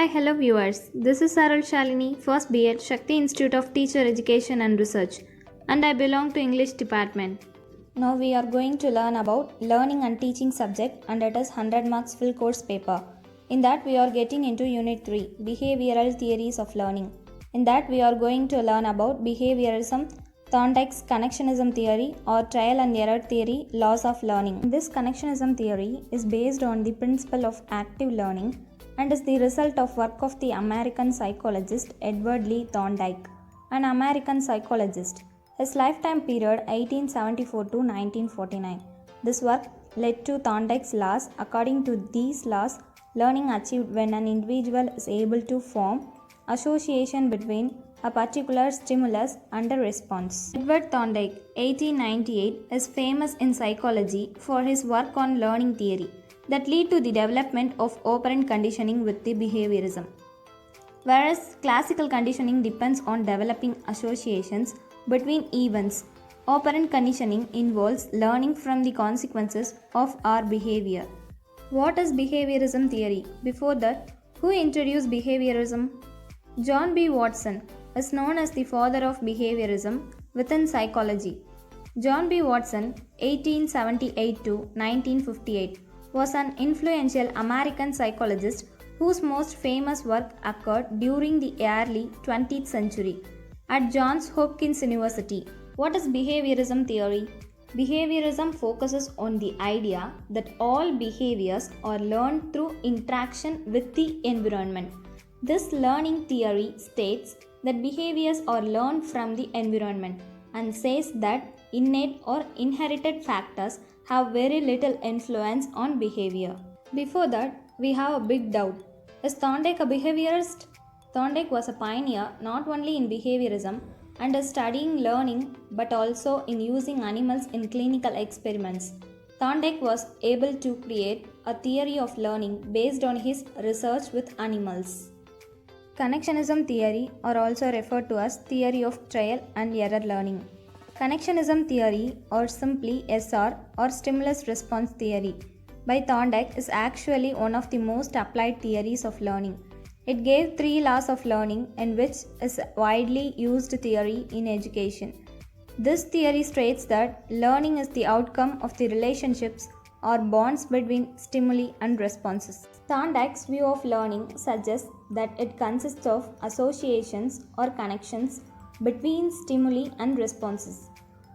Hi, hello viewers. This is Sarul Shalini, first BEd, Shakti Institute of Teacher Education and Research, and I belong to English department. Now we are going to learn about learning and teaching subject, and it is 100 marks full course paper. In that we are getting into Unit 3, Behavioral Theories of Learning. In that we are going to learn about behaviorism, Thorndike's connectionism theory or trial and error theory, laws of learning. This connectionism theory is based on the principle of active learning and is the result of work of the American psychologist Edward Lee Thorndike, an American psychologist. His lifetime period 1874 to 1949. This work led to Thorndike's laws. According to these laws, learning achieved when an individual is able to form association between a particular stimulus and a response. Edward Thorndike, 1898, is famous in psychology for his work on learning theory that lead to the development of operant conditioning with the behaviorism. Whereas classical conditioning depends on developing associations between events, operant conditioning involves learning from the consequences of our behavior. What is behaviorism theory? Before that, who introduced behaviorism? John B. Watson is known as the father of behaviorism within psychology. John B. Watson, 1878 to 1958, was an influential American psychologist whose most famous work occurred during the early 20th century at Johns Hopkins University. What is behaviorism theory? Behaviorism focuses on the idea that all behaviors are learned through interaction with the environment. This learning theory states that behaviors are learned from the environment and says that innate or inherited factors have very little influence on behavior. Before that, we have a big doubt. Is Thorndike a behaviorist? Thorndike was a pioneer not only in behaviorism and in studying learning but also in using animals in clinical experiments. Thorndike was able to create a theory of learning based on his research with animals. Connectionism theory, or also referred to as theory of trial and error learning. Connectionism theory, or simply SR, or stimulus response theory, by Thorndike is actually one of the most applied theories of learning. It gave three laws of learning and which is widely used theory in education. This theory states that learning is the outcome of the relationships or bonds between stimuli and responses. Thorndike's view of learning suggests that it consists of associations or connections between stimuli and responses.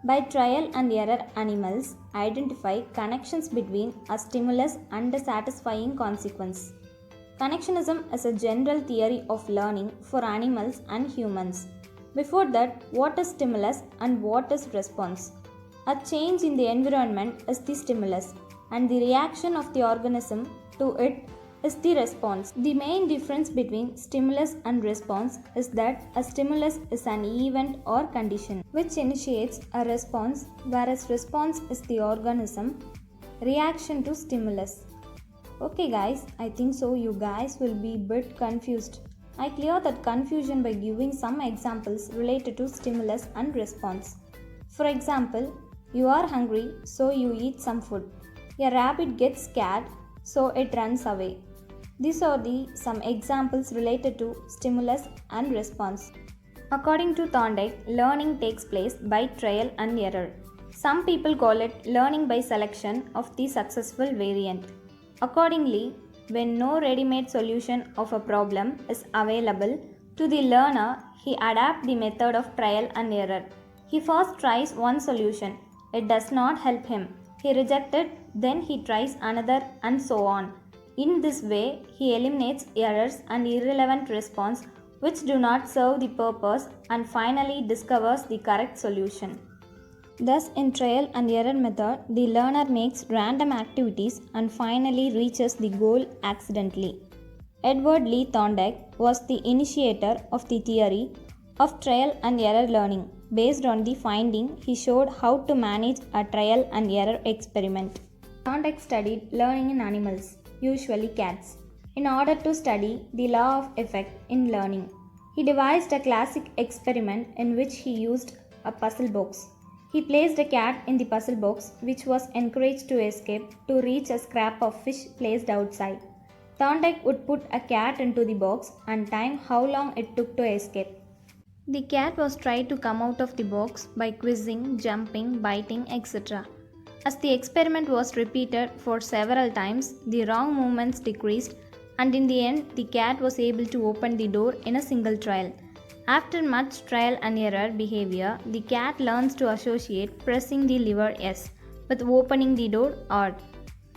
By trial and error, animals identify connections between a stimulus and a satisfying consequence. Connectionism is a general theory of learning for animals and humans. Before that, what is stimulus and what is response? A change in the environment is the stimulus, and the reaction of the organism to it is the response. The main difference between stimulus and response is that a stimulus is an event or condition which initiates a response, whereas response is the organism reaction to stimulus. Okay guys, I think so you guys will be a bit confused. I clear that confusion by giving some examples related to stimulus and response. For example, you are hungry, so you eat some food. A rabbit gets scared, so it runs away. These are some examples related to stimulus and response. According to Thorndike, learning takes place by trial and error. Some people call it learning by selection of the successful variant. Accordingly, when no ready-made solution of a problem is available to the learner, he adapts the method of trial and error. He first tries one solution. It does not help him. He rejects it, then he tries another, and so on. In this way, he eliminates errors and irrelevant response which do not serve the purpose and finally discovers the correct solution. Thus, in trial and error method, the learner makes random activities and finally reaches the goal accidentally. Edward Lee Thorndike was the initiator of the theory of trial and error learning. Based on the finding, he showed how to manage a trial and error experiment. Thorndike studied learning in animals, usually cats, in order to study the law of effect in learning. He devised a classic experiment in which he used a puzzle box. He placed a cat in the puzzle box, which was encouraged to escape to reach a scrap of fish placed outside. Thorndike would put a cat into the box and time how long it took to escape. The cat was tried to come out of the box by quizzing, jumping, biting, etc. As the experiment was repeated for several times, the wrong movements decreased, and in the end, the cat was able to open the door in a single trial. After much trial and error behavior, the cat learns to associate pressing the lever S with opening the door R.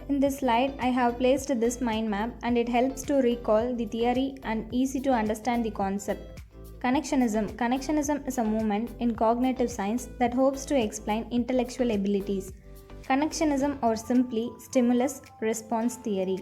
In this slide, I have placed this mind map and it helps to recall the theory and easy to understand the concept. Connectionism. Connectionism is a movement in cognitive science that hopes to explain intellectual abilities. Connectionism or simply stimulus-response theory.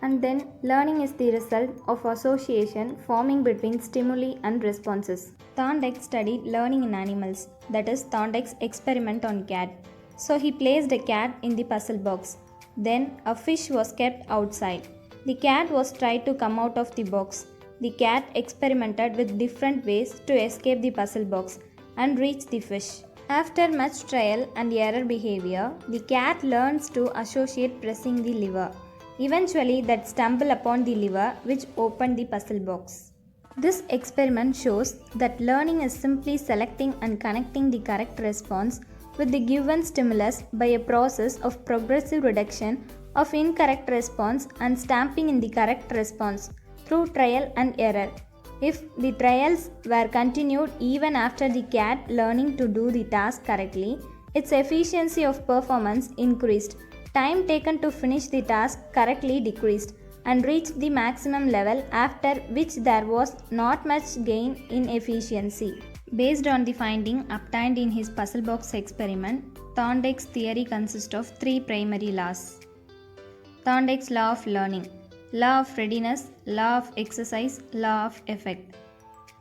And then learning is the result of association forming between stimuli and responses. Thorndike studied learning in animals, that is Thorndike's experiment on cat. So he placed a cat in the puzzle box. Then a fish was kept outside. The cat was tried to come out of the box. The cat experimented with different ways to escape the puzzle box and reach the fish. After much trial and error behavior, the cat learns to associate pressing the lever. Eventually, that stumble upon the lever which opened the puzzle box. This experiment shows that learning is simply selecting and connecting the correct response with the given stimulus by a process of progressive reduction of incorrect response and stamping in the correct response through trial and error. If the trials were continued even after the cat learning to do the task correctly, its efficiency of performance increased, time taken to finish the task correctly decreased, and reached the maximum level after which there was not much gain in efficiency. Based on the finding obtained in his puzzle box experiment, Thorndike's theory consists of three primary laws. Thorndike's law of learning, law of readiness, law of exercise, law of effect.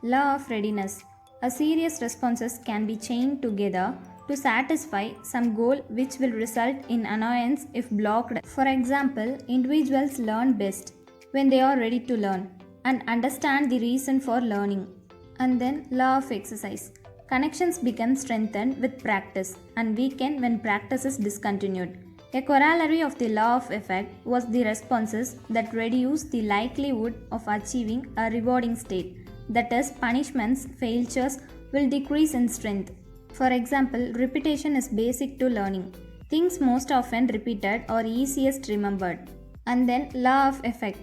Law of readiness. A series responses can be chained together to satisfy some goal which will result in annoyance if blocked. For example, individuals learn best when they are ready to learn and understand the reason for learning. And then law of exercise. Connections become strengthened with practice and weaken when practice is discontinued. A corollary of the law of effect was the responses that reduce the likelihood of achieving a rewarding state. That is, punishments, failures will decrease in strength. For example, repetition is basic to learning. Things most often repeated are easiest remembered. And then law of effect.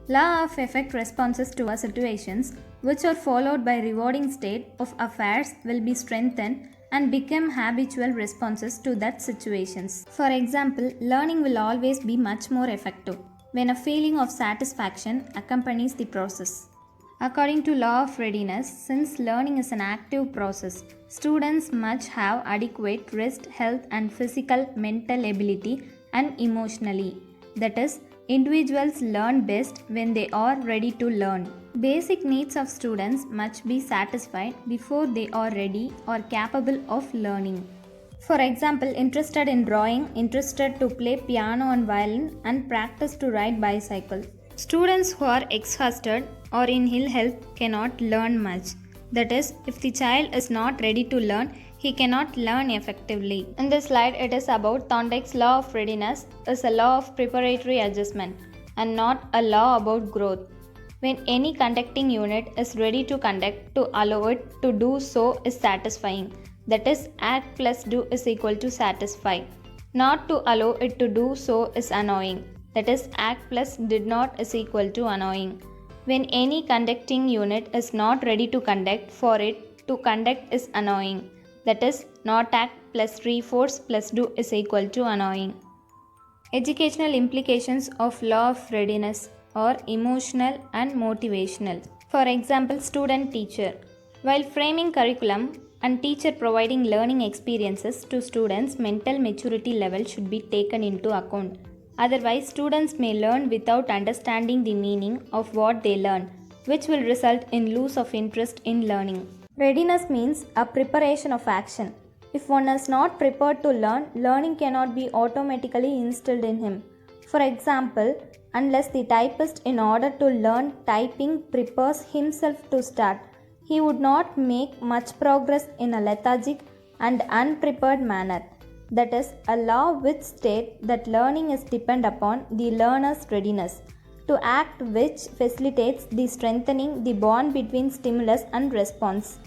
Law of effect responses to situations which are followed by rewarding state of affairs will be strengthened and become habitual responses to that situations. For example, learning will always be much more effective when a feeling of satisfaction accompanies the process. According to law of readiness, since learning is an active process, students must have adequate rest, health and physical, mental ability and emotionally. That is, individuals learn best when they are ready to learn. Basic needs of students must be satisfied before they are ready or capable of learning. For example, interested in drawing, interested to play piano and violin and practice to ride bicycle. Students who are exhausted or in ill health cannot learn much. That is, if the child is not ready to learn, he cannot learn effectively. In this slide, it is about Thorndike's law of readiness is a law of preparatory adjustment and not a law about growth. When any conducting unit is ready to conduct, to allow it to do so is satisfying. That is, act plus do is equal to satisfy. Not to allow it to do so is annoying. That is, act plus did not is equal to annoying. When any conducting unit is not ready to conduct, for it to conduct is annoying. That is, not act plus reinforce plus do is equal to annoying. Educational implications of law of readiness are emotional and motivational. For example, student-teacher. While framing curriculum and teacher providing learning experiences to students, mental maturity level should be taken into account. Otherwise, students may learn without understanding the meaning of what they learn, which will result in loss of interest in learning. Readiness means a preparation of action. If one is not prepared to learn, learning cannot be automatically instilled in him. For example, unless the typist in order to learn typing prepares himself to start, he would not make much progress in a lethargic and unprepared manner. That is, a law which states that learning is dependent upon the learner's readiness. to act which facilitates the strengthening the bond between stimulus and response.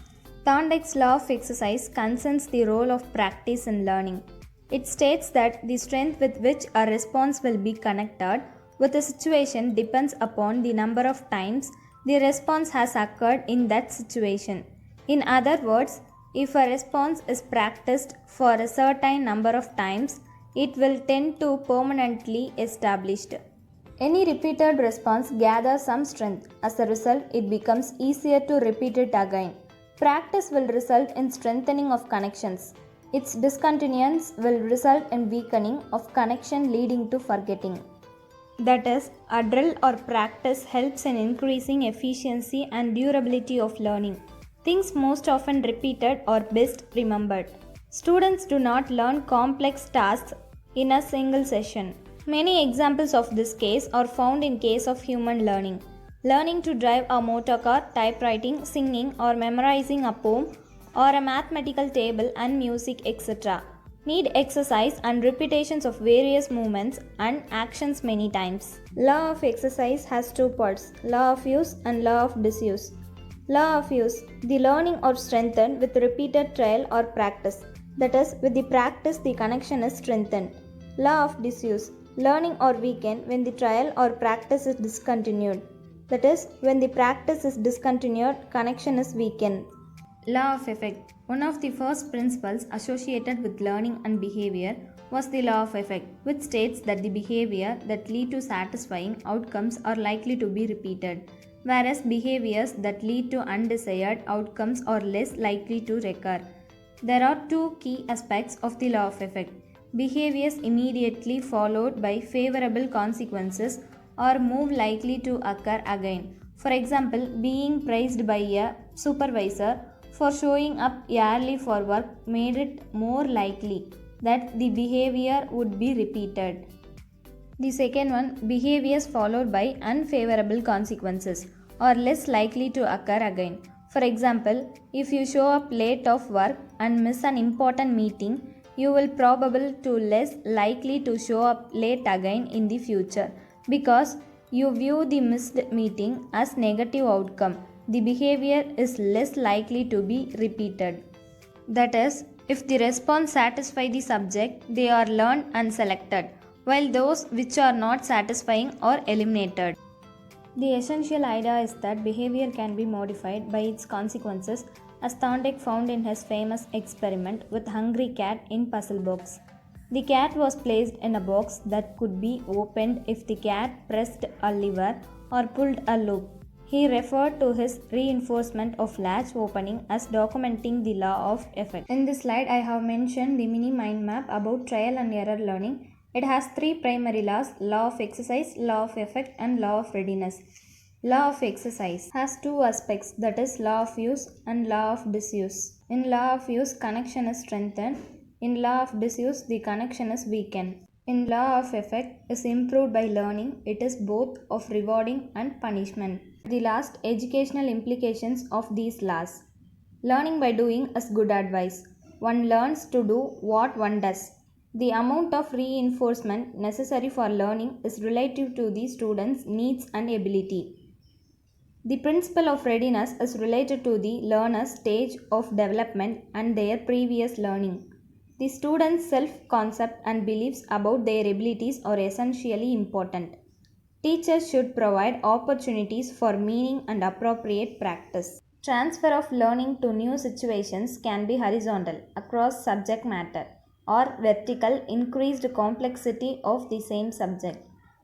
Thorndike's law of exercise concerns the role of practice in learning. It states that the strength with which a response will be connected with a situation depends upon the number of times the response has occurred in that situation. In other words, if a response is practiced for a certain number of times, it will tend to permanently established. Any repeated response gathers some strength. As a result, it becomes easier to repeat it again. Practice will result in strengthening of connections. Its discontinuance will result in weakening of connection leading to forgetting. That is, a drill or practice helps in increasing efficiency and durability of learning. Things most often repeated are best remembered. Students do not learn complex tasks in a single session. Many examples of this case are found in case of human learning. Learning to drive a motor car, typewriting, singing or memorizing a poem or a mathematical table and music etc. need exercise and repetitions of various movements and actions many times. Law of exercise has two parts, law of use and law of disuse. Law of use, the learning or strengthened with repeated trial or practice. That is, with the practice the connection is strengthened. Law of disuse, learning or weakened when the trial or practice is discontinued. That is, when the practice is discontinued, connection is weakened. Law of effect. One of the first principles associated with learning and behavior was the law of effect, which states that the behavior that lead to satisfying outcomes are likely to be repeated, whereas behaviors that lead to undesired outcomes are less likely to recur. There are two key aspects of the law of effect. Behaviors immediately followed by favorable consequences are more likely to occur again. For example, being praised by a supervisor for showing up early for work made it more likely that the behavior would be repeated. The second one, behaviors followed by unfavorable consequences are less likely to occur again. For example, if you show up late of work and miss an important meeting, you will probably to less likely to show up late again in the future because you view the missed meeting as negative outcome. The behavior is less likely to be repeated. That is, if the response satisfy the subject, they are learned and selected, while those which are not satisfying are eliminated. The essential idea is that behavior can be modified by its consequences, as Thorndike found in his famous experiment with hungry cat in puzzle box. The cat was placed in a box that could be opened if the cat pressed a lever or pulled a loop. He referred to his reinforcement of latch opening as documenting the law of effect. In this slide, I have mentioned the mini mind map about trial and error learning. It has three primary laws, law of exercise, law of effect and law of readiness. Law of exercise has two aspects, that is law of use and law of disuse. In law of use, connection is strengthened. In law of disuse, the connection is weakened. In law of effect is improved by learning. It is both of rewarding and punishment. The last educational implications of these laws. Learning by doing is good advice. One learns to do what one does. The amount of reinforcement necessary for learning is relative to the student's needs and ability. The principle of readiness is related to the learner's stage of development and their previous learning. The student's self-concept and beliefs about their abilities are essentially important. Teachers should provide opportunities for meaning and appropriate practice. Transfer of learning to new situations can be horizontal, across subject matter, or vertical, increased complexity of the same subject.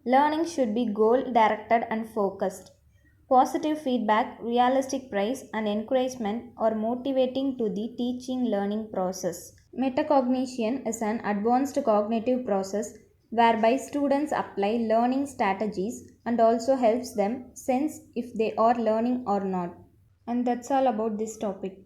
Learning should be goal-directed and focused. Positive feedback, realistic praise, and encouragement are motivating to the teaching learning process. Metacognition is an advanced cognitive process whereby students apply learning strategies and also helps them sense if they are learning or not. And that's all about this topic.